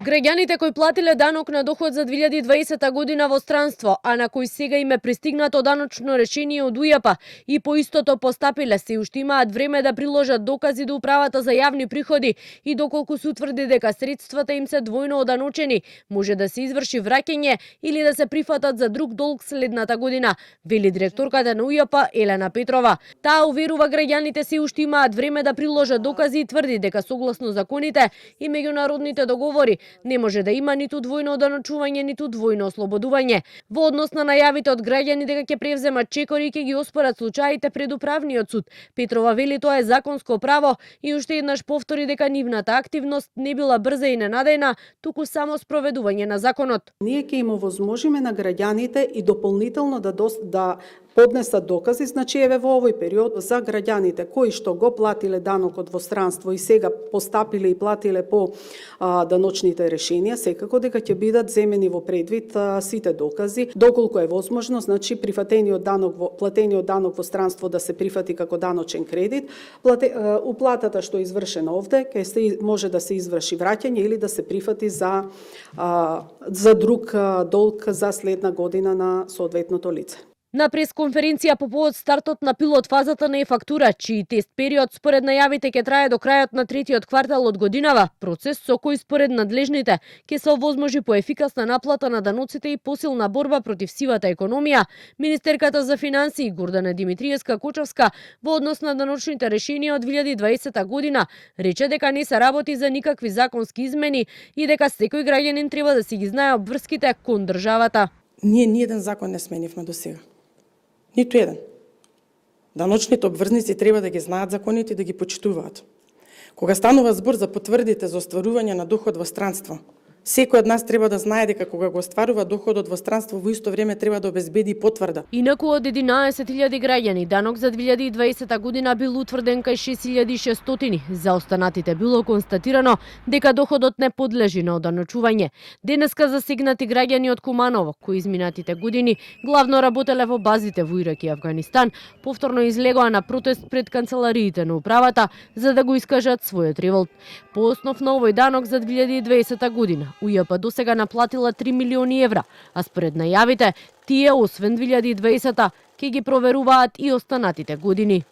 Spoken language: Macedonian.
Граѓаните кои платиле данок на доход за 2020 година во странство, а на кои сега им е пристигнато даночно решение од УЈП и по истото постапиле, се уште имаат време да приложат докази до Управата за јавни приходи и доколку се утврди дека средствата им се двојно оданочени, може да се изврши враќање или да се прифатат за друг долг следната година, вели директорката на УЈП Елена Петрова. Таа уверува граѓаните се уште имаат време да приложат докази и тврди дека согласно законите и меѓународните договори не може да има ниту двојно оданочување, ниту двојно ослободување. Во однос на најавите од граѓани дека ќе превземат чекори и ќе ги оспорат случаите пред управниот суд, Петрова вели тоа е законско право и уште еднаш повтори дека нивната активност не била брза и ненадејна, туку само спроведување на законот. Ние ќе им овозможиме на граѓаните и дополнително да поднесат докази, значи еве во овој период за граѓаните кои што го платиле данокот во странство и сега постапиле и платиле по даночните решенија, секако дека ќе бидат земени во предвид сите докази, доколку е возможно, значи платениот данок во странство да се прифати како даночен кредит, уплатата што е извршена овде ќе може да се изврши враќање или да се прифати за друг долг за следна година на соодветното лице. На пресконференција по повод стартот на пилот фазата на e-фактура, чиј тест период според најавите ќе трае до крајот на третиот квартал од годинава, процес со кој според надлежните ќе се овозможи поефикасна наплата на даноците и посилна борба против сивата економија, министерката за финансии Гордана Димитриевска-Кочовска во однос на даночните решенија од 2020 година рече дека не се работи за никакви законски измени и дека секој граѓанин треба да си ги знае обврските кон државата. Ние ниеден закон не сменивме до сега. Ниту еден. Даночните обврзници треба да ги знаат законите и да ги почитуваат. Кога станува збор за потврдите за остварување на доход во странство, секој од нас треба да знае дека кога го остварува доходот во странство, во исто време треба да обезбеди потврда. Инаку од 11.000 граѓани данок за 2020 година бил утврден кај 6.600. За останатите било констатирано дека доходот не подлежи на оданочување. Денеска засегнати граѓани од Куманово, кои изминатите години главно работеле во базите во Ирак и Авганистан, повторно излегоа на протест пред канцелариите на управата за да го искажат својот револт. По основ на овој данок за 2020 година УЈП досега наплатила 3 милиони евра, а според најавите, тие освен 2020 ќе ги проверуваат и останатите години.